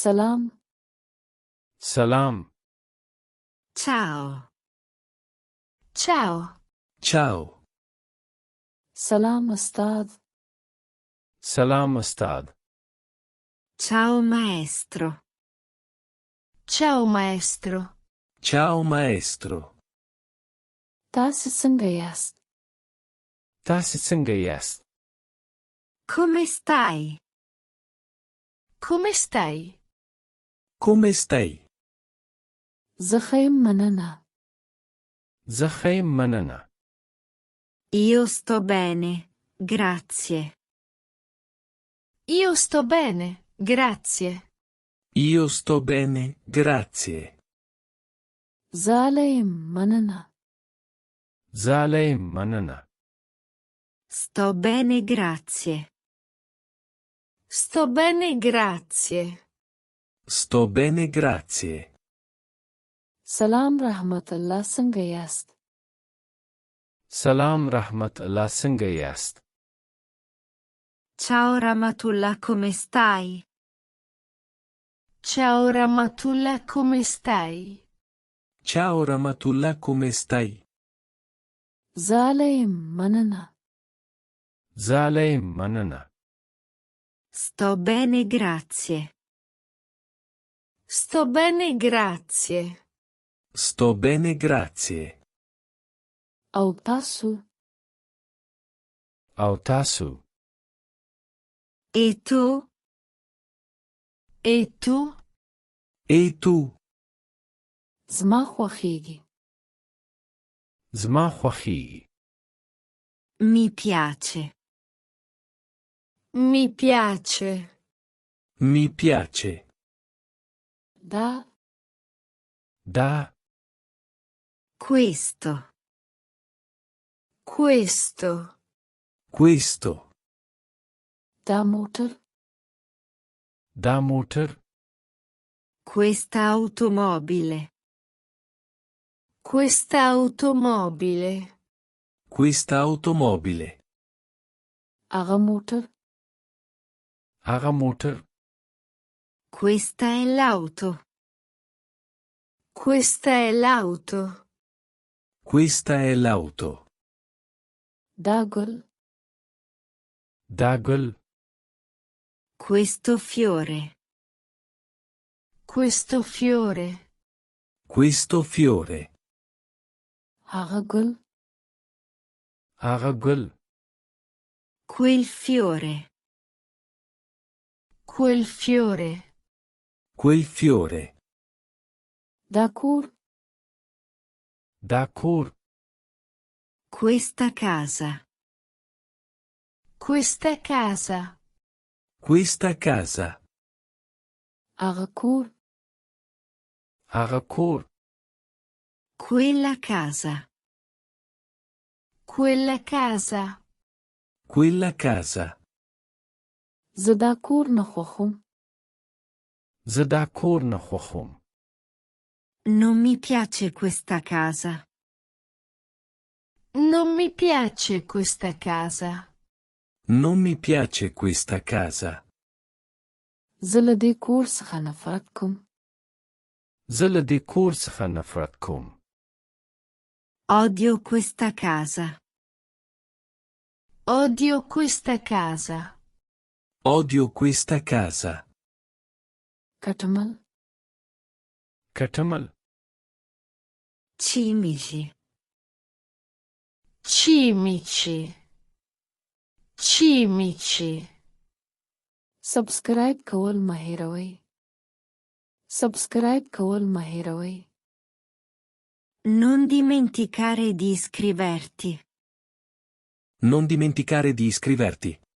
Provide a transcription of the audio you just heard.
سلام. سلام. Ciao. Ciao. Ciao. سلام استاد. سلام استاد. Ciao maestro. Ciao maestro. Ciao maestro. تاسو څنګه یاست؟ تاسو څنګه یاست؟ Come stai? Come stai? Come stai? زه ښه یم مننه. زه ښه یم مننه. Io sto bene, grazie. Io sto bene, grazie. Io sto bene, grazie. زه اله یم مننه. زه اله یم مننه. Sto bene, grazie. Sto bene, grazie. Sto bene, grazie. سلام رحمت الله څنګه یاست؟ سلام رحمت الله څنګه یاست؟ Ciao Ramatullah, come stai? Ciao Ramatullah, come stai? Ciao Ramatullah, come stai? زه اله یم مننه. زه اله یم مننه. Sto bene, grazie. Sto bene, grazie. Sto bene, grazie. او تاسو؟ او تاسو؟ E tu? E tu? E tu? زما خوښیږي. زما خوښیږي. Mi piace. Mi piace. Mi piace. دا Da. Questo. Questo. Questo. دا موټر. Da motor. Questa automobile. Questa automobile. Questa automobile. هغه موټر. هغه motor. Questa è l'auto. Questa è l'auto. Questa è l'auto. دا ګل. Da ګل. Questo fiore. Questo fiore. Questo fiore. هغه ګل. هغه ګل. Quel fiore. Quel fiore. Quel fiore. دا کور. Da کور. Questa casa. Questa casa. Questa casa. هغه کور. هغه کور. Quella casa. Quella casa. Quella casa. زه دا کور نه خوښوم. زه دا کور نه خوښوم. Non mi piace questa casa. Non mi piace questa casa. Non mi piace questa casa. زه له دې کور څخه نفرت کوم. زه له دې کور څخه نفرت کوم. Odio questa casa. Odio questa casa. Odio questa casa. کټمل. کټمل. Cimici. Cimici. Cimici. سبسکرایب کول مه هیروئ. سبسکرایب کول مه هیروئ. Non dimenticare di iscriverti. Non dimenticare di iscriverti.